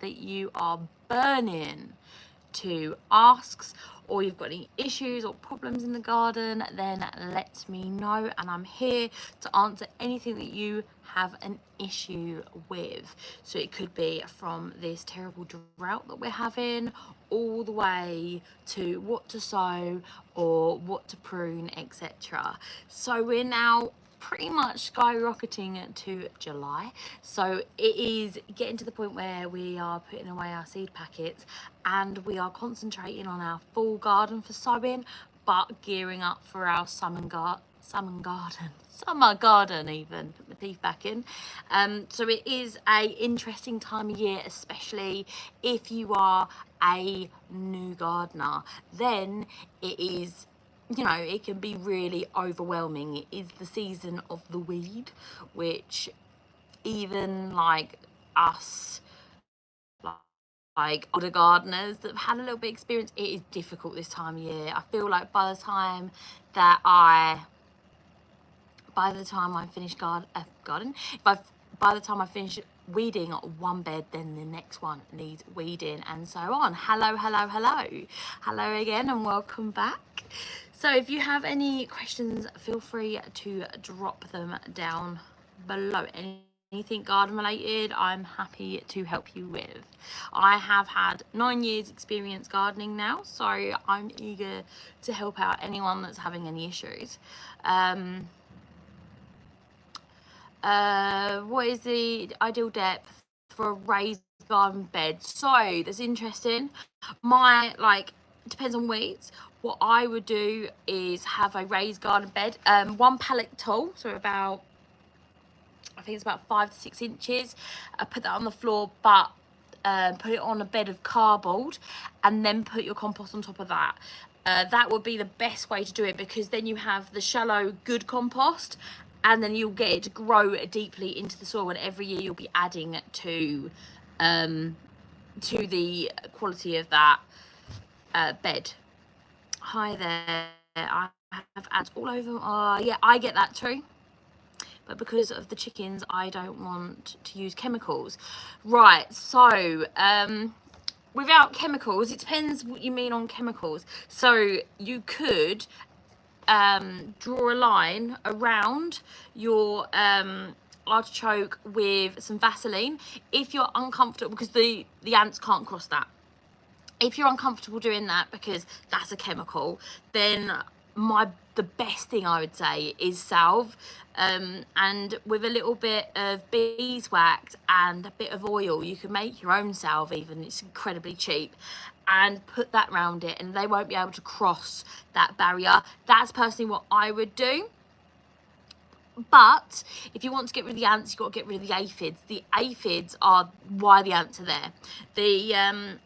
that you are burning to asks, or you've got any issues or problems in the garden, then let me know, and I'm here to answer anything that you have an issue with. So it could be from this terrible drought that we're having all the way to what to sow or what to prune, etc. So we're now pretty much skyrocketing to July, so it is getting to the point where we are putting away our seed packets and we are concentrating on our full garden for sowing, but gearing up for our summer garden even. Put my teeth back in. So it is a interesting time of year, especially if you are a new gardener. Then it is, you know, it can be really overwhelming. It is the season of the weed, which even like us, like older gardeners that have had a little bit of experience, it is difficult this time of year. I feel like by the time I finish by the time I finish weeding one bed, then the next one needs weeding, and so on. Hello again, and welcome back. So if you have any questions, feel free to drop them down below. Anything garden related, I'm happy to help you with. I have had 9 years experience gardening now, so I'm eager to help out anyone that's having any issues. What is the ideal depth for a raised garden bed? So that's interesting. Depends on weeds. What I would do is have a raised garden bed, 1 pallet tall, so about, I think it's about 5 to 6 inches. I put that on the floor, but put it on a bed of cardboard, and then put your compost on top of that. That would be the best way to do it, because then you have the shallow, good compost, and then you'll get it to grow deeply into the soil, and every year you'll be adding to the quality of that bed. Hi there, I have ants all over. Yeah, I get that too, but because of the chickens, I don't want to use chemicals. Right, so without chemicals, it depends what you mean on chemicals. So you could draw a line around your artichoke with some Vaseline if you're uncomfortable, because the ants can't cross that. If you're uncomfortable doing that because that's a chemical, then the best thing I would say is salve, and with a little bit of beeswax and a bit of oil, you can make your own salve even. It's incredibly cheap, and put that around it, and they won't be able to cross that barrier. That's personally what I would do. But if you want to get rid of the ants, you've got to get rid of the aphids. The aphids are why the ants are there. The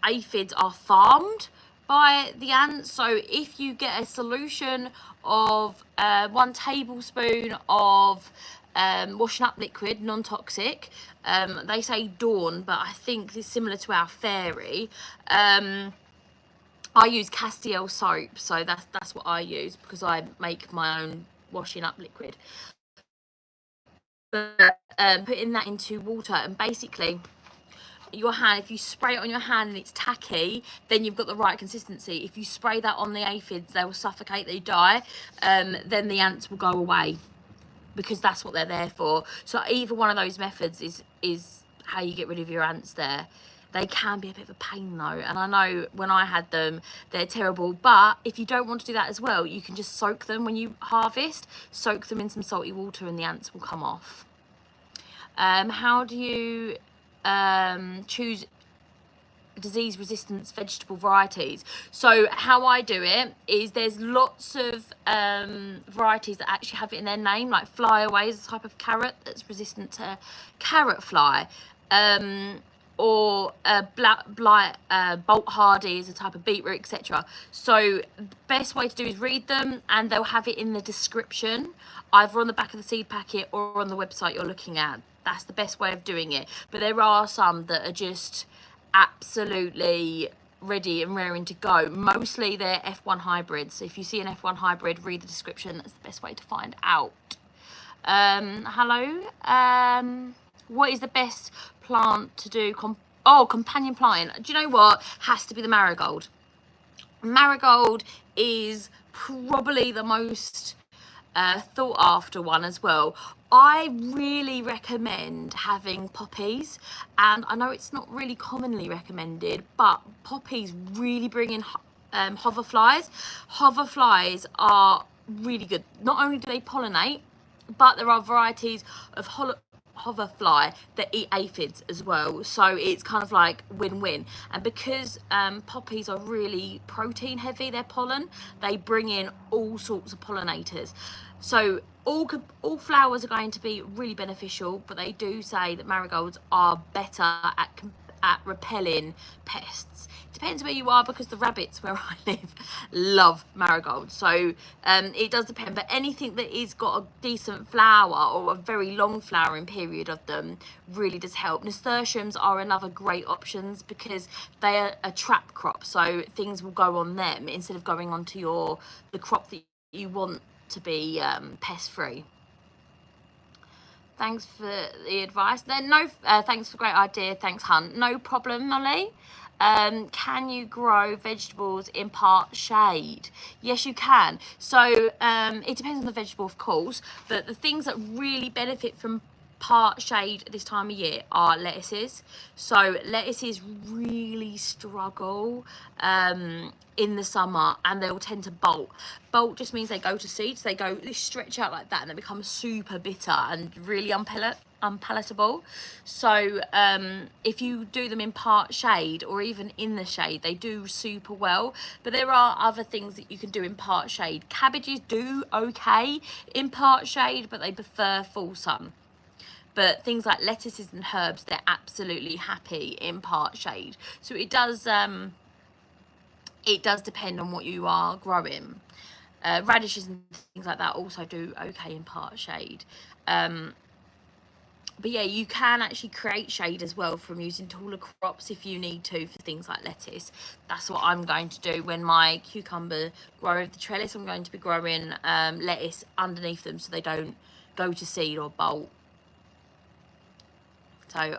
aphids are farmed by the ants. So if you get a solution of 1 tablespoon of washing up liquid, non-toxic, they say Dawn, but I think it's similar to our fairy. I use Castiel soap, so that's what I use, because I make my own washing up liquid. But putting that into water, and basically your hand, if you spray it on your hand and it's tacky, then you've got the right consistency. If you spray that on the aphids, they will suffocate, they die, then the ants will go away, because that's what they're there for. So either one of those methods is how you get rid of your ants there. They can be a bit of a pain though, and I know when I had them, they're terrible. But if you don't want to do that as well, you can just soak them when you harvest. Soak them in some salty water and the ants will come off. How do you choose disease resistance vegetable varieties? So how I do it is, there's lots of varieties that actually have it in their name, like flyaway is a type of carrot that's resistant to carrot fly. Or bolt hardy is a type of beetroot, etc. So the best way to do is read them, and they'll have it in the description, either on the back of the seed packet or on the website you're looking at. That's the best way of doing it. But there are some that are just absolutely ready and raring to go. Mostly they're F1 hybrids. So if you see an F1 hybrid, read the description. That's the best way to find out. Hello. What is the best plant to do Oh, companion plant. Do you know what? Has to be the marigold. Marigold is probably the most thought after one as well. I really recommend having poppies, and I know it's not really commonly recommended, but poppies really bring in hoverflies. Hoverflies are really good. Not only do they pollinate, but there are varieties of hoverfly that eat aphids as well, so it's kind of like win-win. And because poppies are really protein heavy, their pollen, they bring in all sorts of pollinators. So all flowers are going to be really beneficial, but they do say that marigolds are better at repelling pests. Depends where you are, because the rabbits where I live love marigolds, so it does depend. But anything that is got a decent flower or a very long flowering period of them really does help. Nasturtiums are another great options because they are a trap crop, so things will go on them instead of going onto the crop that you want to be pest free. Thanks for the advice. Then thanks for great idea. Thanks, Hunt. No problem, Molly. Can you grow vegetables in part shade? Yes, you can. So it depends on the vegetable, of course, but the things that really benefit from part shade this time of year are lettuces. So lettuces really struggle in the summer, and they will tend to bolt. Bolt just means they go to seed, so they stretch out like that, and they become super bitter and really unpalatable. So if you do them in part shade or even in the shade, they do super well. But there are other things that you can do in part shade. Cabbages do okay in part shade, but they prefer full sun. But things like lettuces and herbs, they're absolutely happy in part shade. So it does depend on what you are growing. Radishes and things like that also do okay in part shade. But yeah, you can actually create shade as well from using taller crops if you need to for things like lettuce. That's what I'm going to do when my cucumber grow over the trellis. I'm going to be growing lettuce underneath them so they don't go to seed or bolt. So,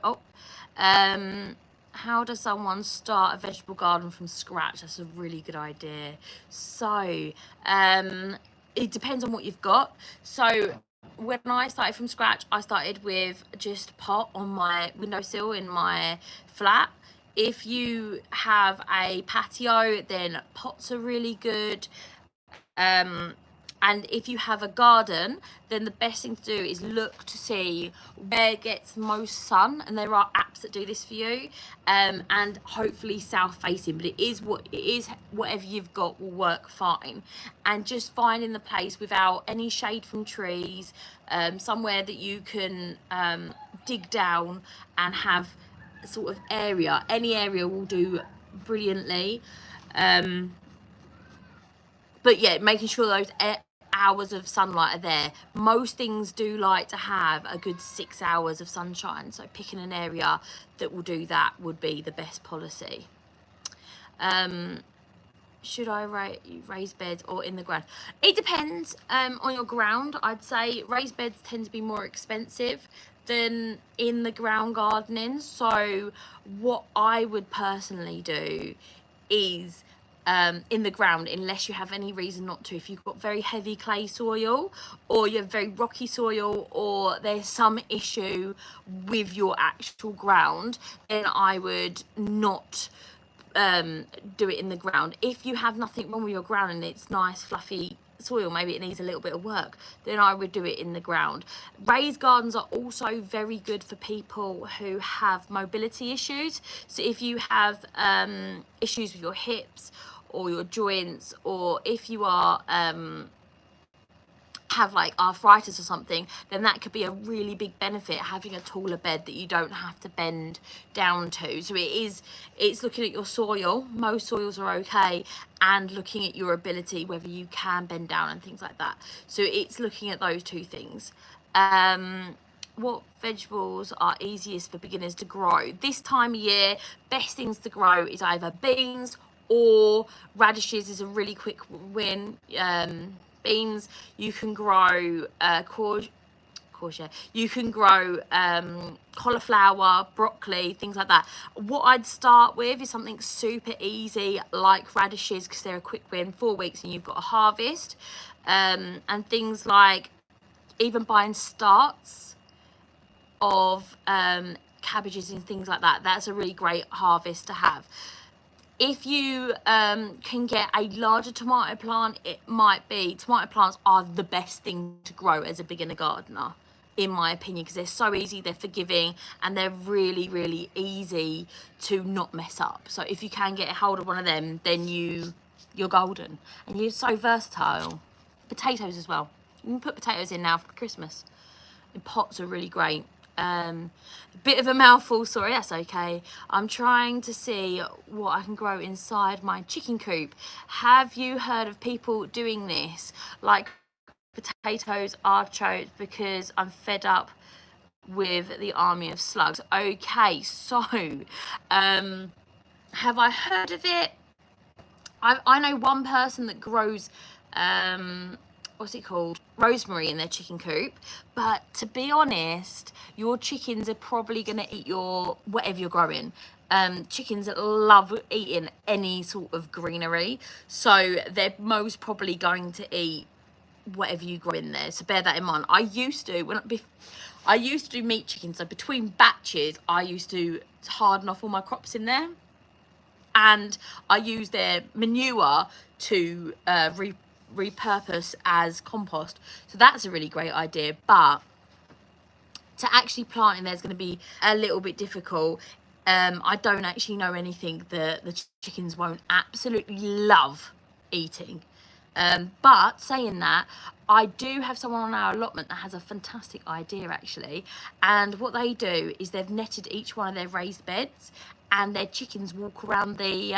how does someone start a vegetable garden from scratch? That's a really good idea. So, it depends on what you've got. So, when I started from scratch, I started with just a pot on my windowsill in my flat. If you have a patio, then pots are really good. And if you have a garden, then the best thing to do is look to see where gets most sun, and there are apps that do this for you, and hopefully south facing, but it is whatever you've got will work fine. And just finding the place without any shade from trees, somewhere that you can dig down and have sort of area. Any area will do brilliantly. But yeah, making sure those hours of sunlight are there. Most things do like to have a good 6 hours of sunshine, so picking an area that will do that would be the best policy. Should I raise beds or in the ground? It depends on your ground. I'd say raised beds tend to be more expensive than in the ground gardening. So what I would personally do is in the ground, unless you have any reason not to. If you've got very heavy clay soil, or you have very rocky soil, or there's some issue with your actual ground, then I would not do it in the ground. If you have nothing wrong with your ground and it's nice fluffy soil, maybe it needs a little bit of work, then I would do it in the ground. Raised gardens are also very good for people who have mobility issues. So if you have issues with your hips or your joints, or if you are have like arthritis or something, then that could be a really big benefit, having a taller bed that you don't have to bend down to. So it's looking at your soil. Most soils are okay, and looking at your ability, whether you can bend down and things like that. So it's looking at those two things. What vegetables are easiest for beginners to grow this time of year? Best things to grow is either beans or radishes is a really quick win. Beans, you can grow course, yeah. You can grow cauliflower, broccoli, things like that. What I'd start with is something super easy like radishes, because they're a quick win. 4 weeks and you've got a harvest. And things like even buying starts of cabbages and things like that. That's a really great harvest to have. If you can get a larger tomato plant, it might be, tomato plants are the best thing to grow as a beginner gardener, in my opinion, because they're so easy, they're forgiving, and they're really, really easy to not mess up. So if you can get a hold of one of them, then you're golden. And you're so versatile. Potatoes as well. You can put potatoes in now for Christmas. And pots are really great. A bit of a mouthful, sorry, that's okay. I'm trying to see what I can grow inside my chicken coop. Have you heard of people doing this? Like potatoes, artichokes, because I'm fed up with the army of slugs. Okay, so have I heard of it? I know one person that grows what's it called, rosemary in their chicken coop, but to be honest, your chickens are probably going to eat your whatever you're growing. Chickens love eating any sort of greenery, so they're most probably going to eat whatever you grow in there, so bear that in mind. I used to do meat chicken, so between batches I used to harden off all my crops in there, and I use their manure to repurpose as compost. So that's a really great idea, but to actually plant in there is going to be a little bit difficult. I don't actually know anything that the chickens won't absolutely love eating. But saying that, I do have someone on our allotment that has a fantastic idea actually, and what they do is they've netted each one of their raised beds, and their chickens walk around the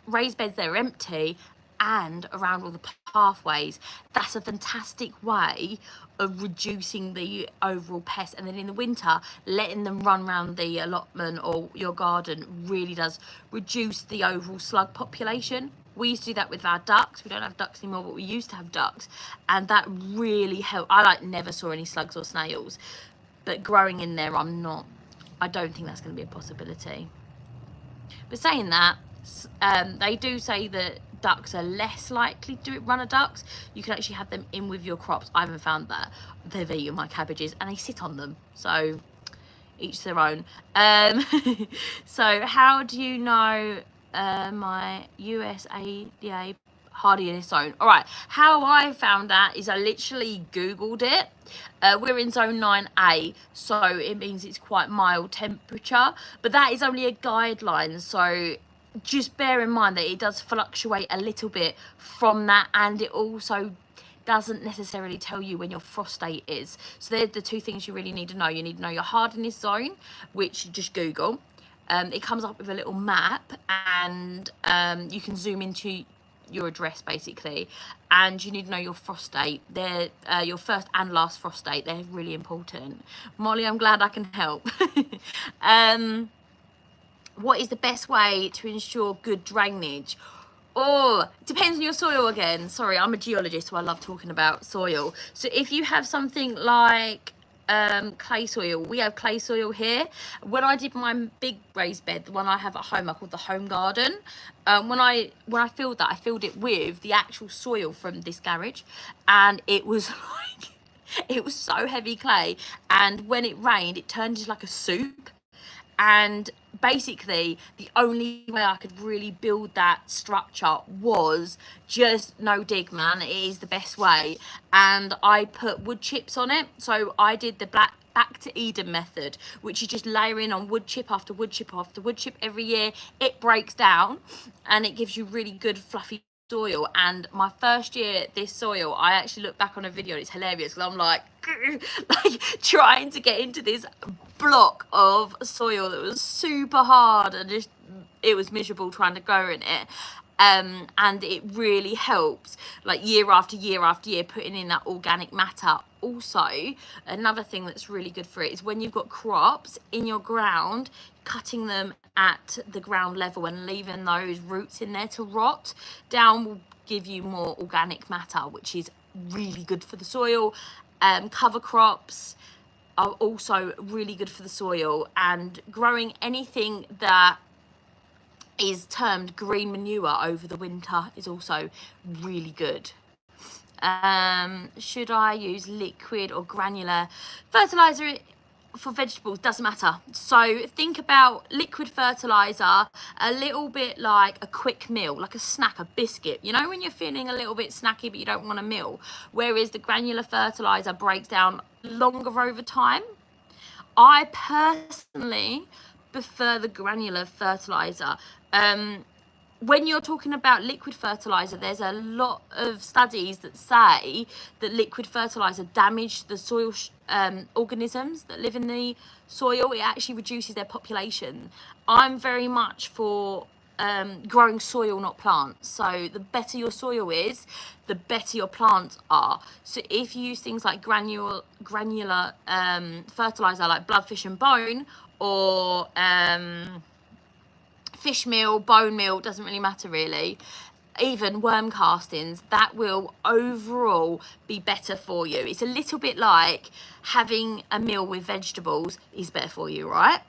raised beds that are empty and around all the pathways. That's a fantastic way of reducing the overall pest, and then in the winter letting them run around the allotment or your garden really does reduce the overall slug population. We used to do that with our ducks. We don't have ducks anymore, but we used to have ducks, and that really helped. I never saw any slugs or snails, but growing in there, I don't think that's going to be a possibility. But saying that, they do say that ducks are less likely to run a ducks. You can actually have them in with your crops. I haven't found that. They've eaten my cabbages and they sit on them, so each their own. So how do you know my USADA hardy in its own? All right, how I found that is I literally googled it. We're in zone 9A, so it means it's quite mild temperature, but that is only a guideline, so just bear in mind that it does fluctuate a little bit from that, and it also doesn't necessarily tell you when your frost date is. So they're the two things you really need to know. You need to know your hardiness zone, which you just Google. It comes up with a little map, and you can zoom into your address basically, and you need to know your frost date. They're your first and last frost date. They're really important. Molly, I'm glad I can help. What is the best way to ensure good drainage? Oh, it depends on your soil again. Sorry, I'm a geologist, so I love talking about soil. So if you have something like clay soil, we have clay soil here. When I did my big raised bed, the one I have at home, I called the home garden. When I filled that, I filled it with the actual soil from this garage, and it was like, it was so heavy clay, and when it rained, it turned into like a soup. And basically the only way I could really build that structure was just no dig, man. It is the best way. And I put wood chips on it. So I did the back to Eden method, which is just layering on wood chip after wood chip after wood chip every year. It breaks down and it gives you really good fluffy soil. And my first year, this soil, I actually look back on a video and it's hilarious because I'm like trying to get into this block of soil that was super hard, and just it was miserable trying to grow in it. And it really helps, like year after year after year, putting in that organic matter. Also, another thing that's really good for it is when you've got crops in your ground, cutting them at the ground level and leaving those roots in there to rot down will give you more organic matter, which is really good for the soil Cover crops are also really good for the soil, and growing anything that is termed green manure over the winter is also really good. Should I use liquid or granular fertilizer for vegetables? Doesn't matter. So think about liquid fertilizer a little bit like a quick meal, like a snack, a biscuit, you know, when you're feeling a little bit snacky but you don't want a meal, whereas the granular fertilizer breaks down longer over time. I personally prefer the granular fertilizer. When you're talking about liquid fertilizer, there's a lot of studies that say that liquid fertilizer damages the soil organisms that live in the soil. It actually reduces their population. I'm very much for growing soil, not plants. So the better your soil is, the better your plants are. So if you use things like granular fertilizer, like blood, fish and bone, or fish meal, bone meal, doesn't really matter really, even worm castings, that will overall be better for you. It's a little bit like having a meal with vegetables is better for you, right?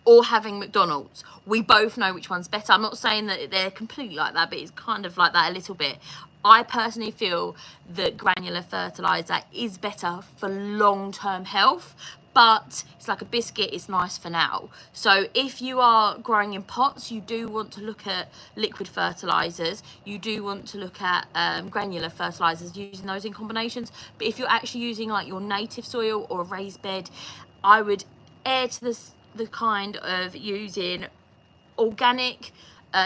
Or having McDonald's. We both know which one's better. I'm not saying that they're completely like that, but it's kind of like that a little bit. I personally feel that granular fertilizer is better for long-term health, but it's like a biscuit, it's nice for now. So if you are growing in pots, you do want to look at liquid fertilizers. You do want to look at granular fertilizers, using those in combinations. But if you're actually using like your native soil or a raised bed, I would err to the kind of using organic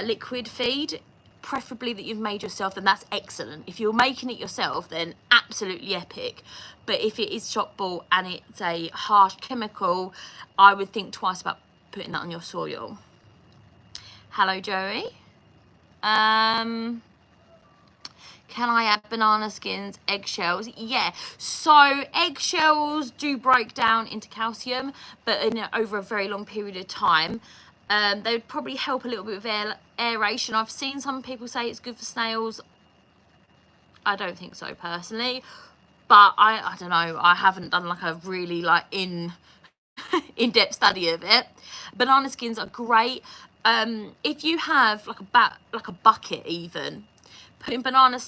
liquid feed, preferably that you've made yourself, then that's excellent. If you're making it yourself, then absolutely epic. But if it is shop bought and it's a harsh chemical, I would think twice about putting that on your soil. Hello, Joey. Can I add banana skins, eggshells? Yeah, so eggshells do break down into calcium, but over a very long period of time. They would probably help a little bit with aeration. I've seen some people say it's good for snails. I don't think so personally, but I don't know. I haven't done like a really like in-depth study of it. Banana skins are great. If you have like a bucket, even putting banana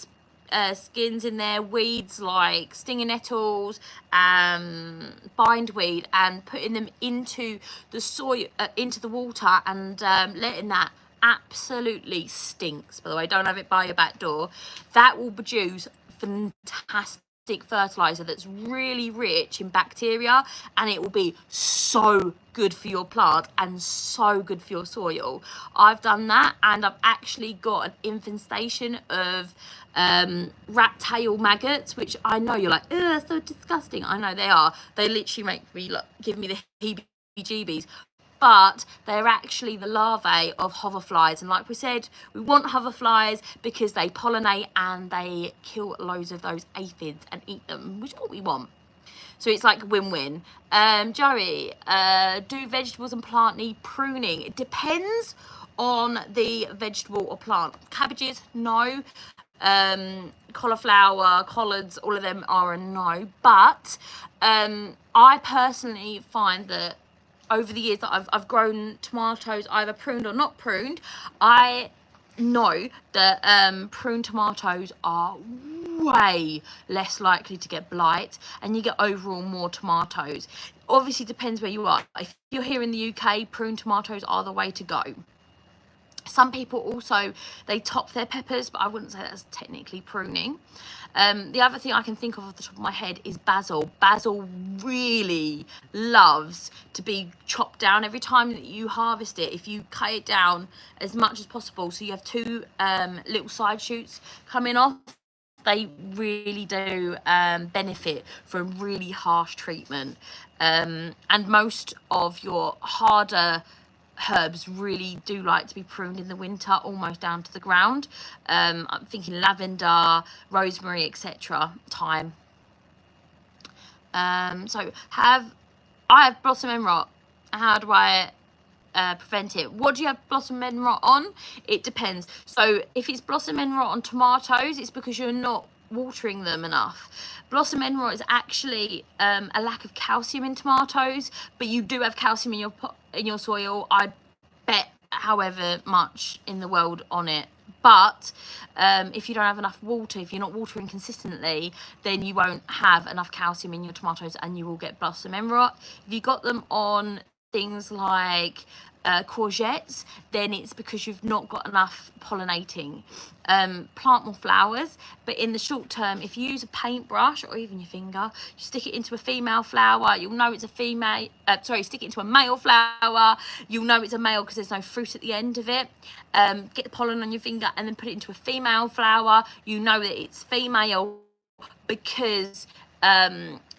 skins in there, weeds like stinging nettles, bindweed, and putting them into the soil, into the water, and letting that absolutely stinks, by the way, don't have it by your back door. That will produce fantastic fertilizer that's really rich in bacteria, and it will be so good for your plant and so good for your soil. I've done that, and I've actually got an infestation of rat tail maggots, which I know you're like, ugh, so disgusting. I know they are. They literally make me give me the heebie-jeebies. But they're actually the larvae of hoverflies. And like we said, we want hoverflies because they pollinate and they kill loads of those aphids and eat them, which is what we want. So it's like a win-win. Joey, do vegetables and plant need pruning? It depends on the vegetable or plant. Cabbages, no. Cauliflower, collards, all of them are a no. But I personally find that over the years that I've grown tomatoes, either pruned or not pruned, I know that pruned tomatoes are way less likely to get blight, and you get overall more tomatoes. Obviously depends where you are. If you're here in the UK, pruned tomatoes are the way to go. Some people also, they top their peppers, but I wouldn't say that's technically pruning. The other thing I can think of off the top of my head is basil. Basil really loves to be chopped down every time that you harvest it. If you cut it down as much as possible, so you have two little side shoots coming off, they really do benefit from really harsh treatment. And most of your harder herbs really do like to be pruned in the winter, almost down to the ground. I'm thinking lavender, rosemary, etc. Thyme. So I have blossom end rot. How do I prevent it? What do you have blossom end rot on? It depends. So if it's blossom end rot on tomatoes, it's because you're not watering them enough. Blossom end rot is actually a lack of calcium in tomatoes, but you do have calcium in your soil. I bet however much in the world on it. But if you don't have enough water, if you're not watering consistently, then you won't have enough calcium in your tomatoes and you will get blossom end rot. If you got them on things like courgettes, then it's because you've not got enough pollinating. Plant more flowers, but in the short term, if you use a paintbrush or even your finger, you stick it into a female flower, you'll know it's a female. Stick it into a male flower, you'll know it's a male because there's no fruit at the end of it. Get the pollen on your finger and then put it into a female flower, you know that it's female because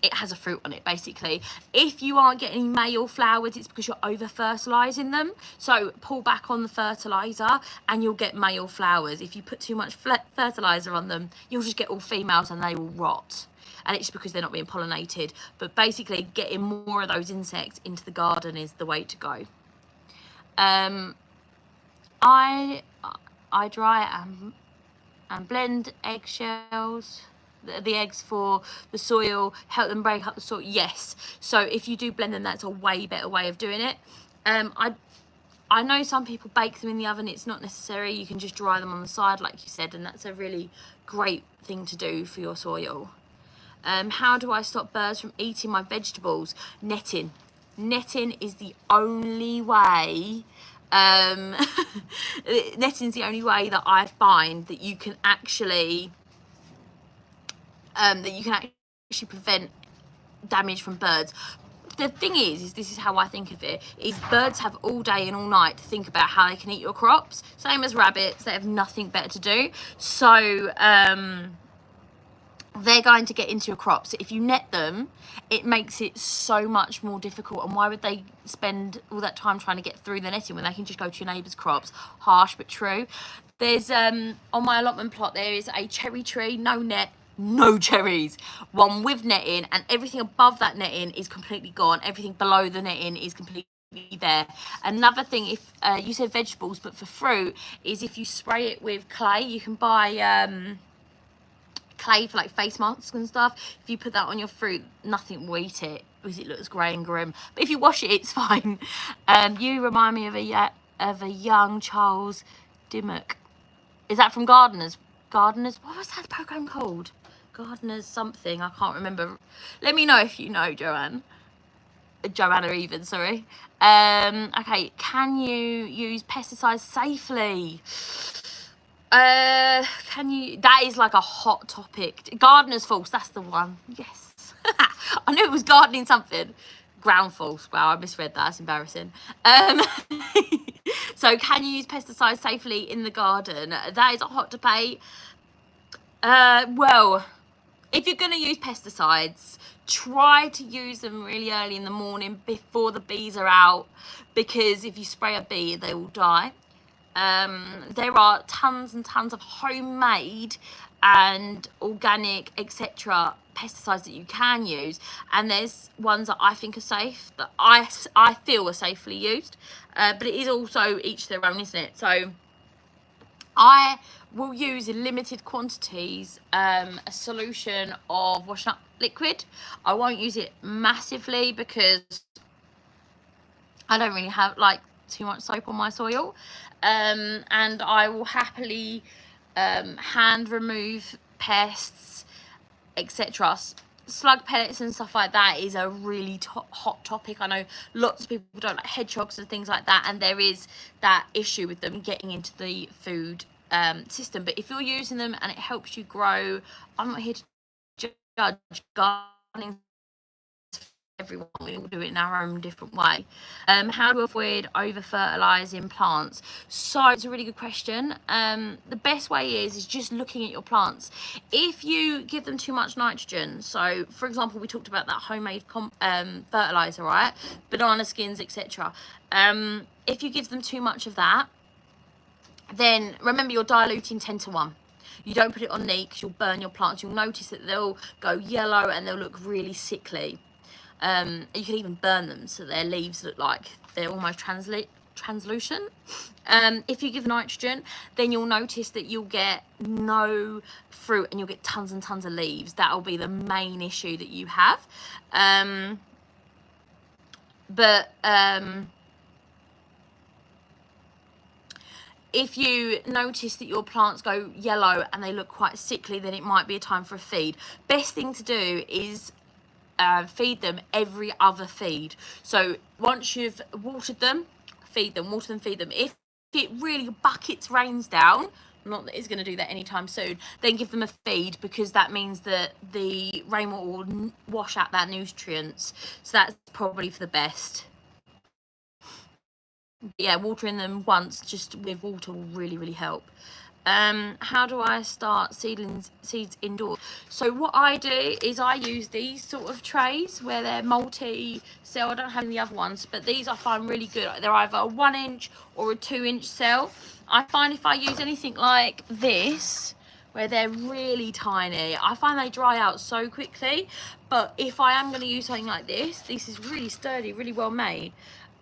it has a fruit on it, basically. If you aren't getting male flowers, it's because you're over fertilizing them. So pull back on the fertilizer and you'll get male flowers. If you put too much fertilizer on them, you'll just get all females and they will rot. And it's because they're not being pollinated. But basically, getting more of those insects into the garden is the way to go. I dry and blend eggshells, the eggs for the soil, help them break up the soil. Yes, so if you do blend them, that's a way better way of doing it. I know some people bake them in the oven. It's not necessary. You can just dry them on the side like you said, and that's a really great thing to do for your soil. How do I stop birds from eating my vegetables? Netting is the only way. Netting's the only way that I find that you can actually prevent damage from birds. The thing is this is how I think of it, is birds have all day and all night to think about how they can eat your crops. Same as rabbits, they have nothing better to do. So they're going to get into your crops. If you net them, it makes it so much more difficult. And why would they spend all that time trying to get through the netting when they can just go to your neighbour's crops? Harsh but true. There's on my allotment plot there is a cherry tree, no net, no cherries. One with netting, and everything above that netting is completely gone. Everything below the netting is completely there. Another thing, if you said vegetables, but for fruit, is if you spray it with clay. You can buy clay for like face masks and stuff. If you put that on your fruit, nothing will eat it because it looks grey and grim. But if you wash it, it's fine. You remind me of a young Charles Dimmock. Is that from Gardeners? What was that program called? Gardeners something, I can't remember. Let me know if you know, Joanna even, sorry. Okay, can you use pesticides safely? That is like a hot topic. Gardener's false, that's the one. Yes. I knew it was gardening something. Ground false. Wow, I misread that. That's embarrassing. So can you use pesticides safely in the garden? That is a hot debate. Well, if you're going to use pesticides, try to use them really early in the morning before the bees are out, because if you spray a bee, they will die. There are tons and tons of homemade and organic, etc. pesticides that you can use, and there's ones that I think are safe, that I feel are safely used, but it is also each their own, isn't it? So I will use in limited quantities a solution of washing up liquid. I won't use it massively because I don't really have like too much soap on my soil, and I will happily hand remove pests, etc. Slug pellets and stuff like that is a really hot topic. I know lots of people don't like hedgehogs and things like that, and there is that issue with them getting into the food system. But if you're using them and it helps you grow, I'm not here to judge. Gardening, everyone, we all do it in our own different way. How to avoid over fertilizing plants? So it's a really good question. The best way is just looking at your plants. If you give them too much nitrogen, so for example we talked about that homemade fertilizer, right, banana skins, etc. If you give them too much of that, then remember you're diluting 10:1. You don't put it on neat because you'll burn your plants. You'll notice that they'll go yellow and they'll look really sickly. You can even burn them so their leaves look like they're almost translucent. If you give nitrogen, then you'll notice that you'll get no fruit and you'll get tons and tons of leaves. That'll be the main issue that you have. If you notice that your plants go yellow and they look quite sickly, then it might be a time for a feed. Best thing to do is feed them every other feed. So once you've watered them, feed them, water them, feed them. If it really buckets rains down, not that it's going to do that anytime soon, then give them a feed, because that means that the rainwater will wash out that nutrients. So that's probably for the best. Yeah, watering them once just with water will really help. How do I start seeds indoors? So what I do is I use these sort of trays where they're multi-cell. I don't have any other ones, but these I find really good. They're either a 1 inch or a 2 inch cell. I find if I use anything like this, where they're really tiny, I find they dry out so quickly. But if I am going to use something like this is really sturdy, really well made.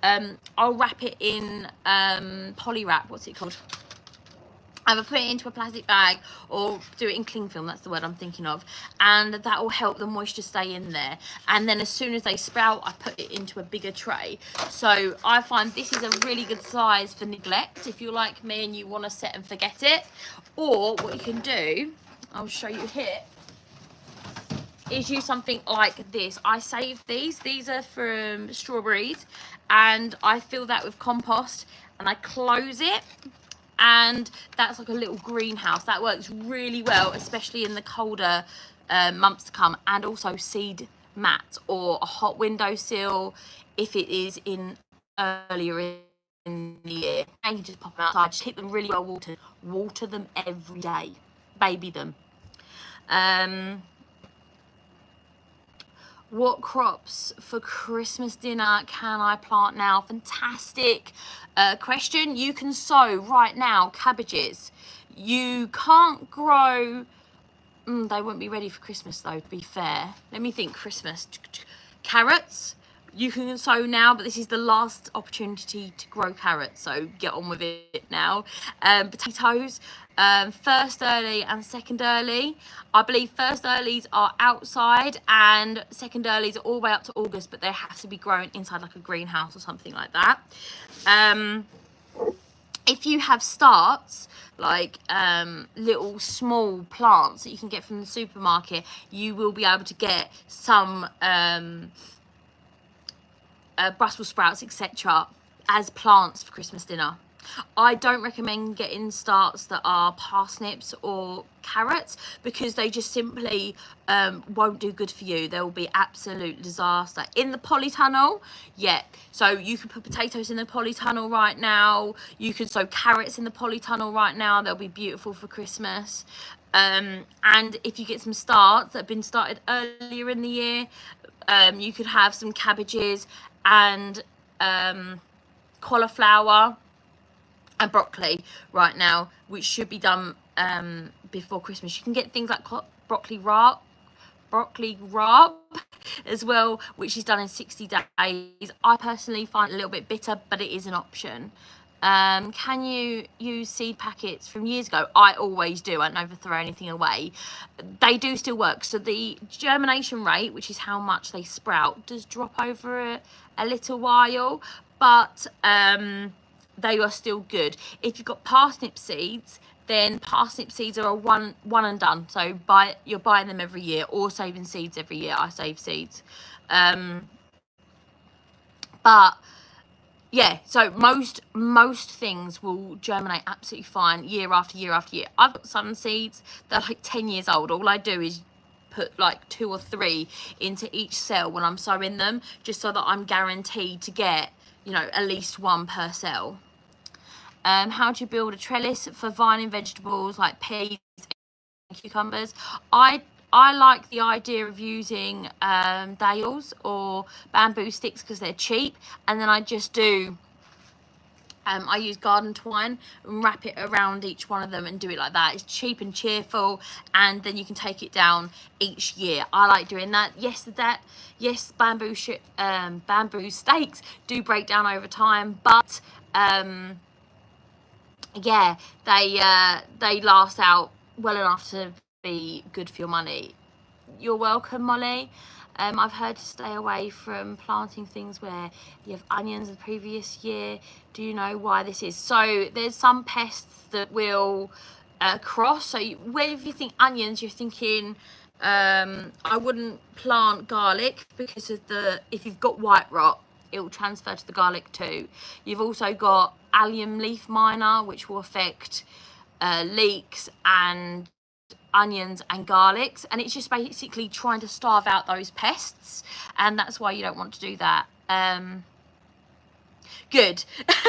I'll wrap it in poly wrap. What's it called? Either put it into a plastic bag or do it in cling film, that's the word I'm thinking of, and that will help the moisture stay in there. And then as soon as they sprout, I put it into a bigger tray. So I find this is a really good size for neglect if you're like me and you want to set and forget it. Or what you can do, I'll show you here, is use something like this. I saved these are from strawberries, and I fill that with compost and I close it, and that's like a little greenhouse. That works really well, especially in the colder months to come. And also seed mats or a hot windowsill if it is in earlier in the year. And you just pop them outside, just keep them really well watered. Water them every day, baby them. What crops for Christmas dinner can I plant now? Fantastic question. You can sow right now cabbages. You can't grow, they won't be ready for Christmas though, to be fair. Let me think. Christmas. Carrots, you can sow now, but this is the last opportunity to grow carrots, so get on with it now. Potatoes, first early and second early. I believe first earlies are outside and second earlies are all the way up to August, but they have to be grown inside like a greenhouse or something like that. If you have starts, like little small plants that you can get from the supermarket, you will be able to get some Brussels sprouts, etc., as plants for Christmas dinner. I don't recommend getting starts that are parsnips or carrots, because they just simply won't do good for you. They will be absolute disaster. In the polytunnel, yeah, so you can put potatoes in the polytunnel right now. You can sow carrots in the polytunnel right now. They'll be beautiful for Christmas. And if you get some starts that have been started earlier in the year, you could have some cabbages and cauliflower and broccoli right now, which should be done before Christmas. You can get things like broccoli rub as well, which is done in 60 days. I personally find it a little bit bitter, but it is an option. Can you use seed packets from years ago? I always do. I never throw anything away. They do still work. So the germination rate, which is how much they sprout, does drop over a little while, but they are still good. If you've got parsnip seeds, then parsnip seeds are a one and done. So you're buying them every year, or saving seeds every year. I save seeds. But yeah, so most things will germinate absolutely fine year after year after year. I've got some seeds that are like 10 years old. All I do is put like 2 or 3 into each cell when I'm sowing them, just so that I'm guaranteed to get, you know, at least 1 per cell. How do you build a trellis for vining vegetables like peas and cucumbers? I like the idea of using dales or bamboo sticks because they're cheap, and then I just do I use garden twine and wrap it around each one of them and do it like that. It's cheap and cheerful, and then you can take it down each year. I like doing that. Yes, bamboo stakes do break down over time, but yeah, they last out well enough to be good for your money. You're welcome, Molly. I've heard to stay away from planting things where you have onions the previous year. Do you know why this is? So there's some pests that will cross. So if you think onions, you're thinking I wouldn't plant garlic because of if you've got white rot, it will transfer to the garlic too. You've also got allium leaf miner, which will affect leeks and onions and garlics, and it's just basically trying to starve out those pests, and that's why you don't want to do that. Good.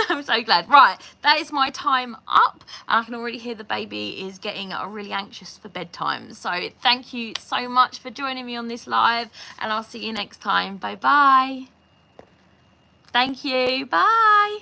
I'm so glad. Right, that is my time up, and I can already hear the baby is getting really anxious for bedtime. So thank you so much for joining me on this live, and I'll see you next time. Bye bye. Thank you. Bye.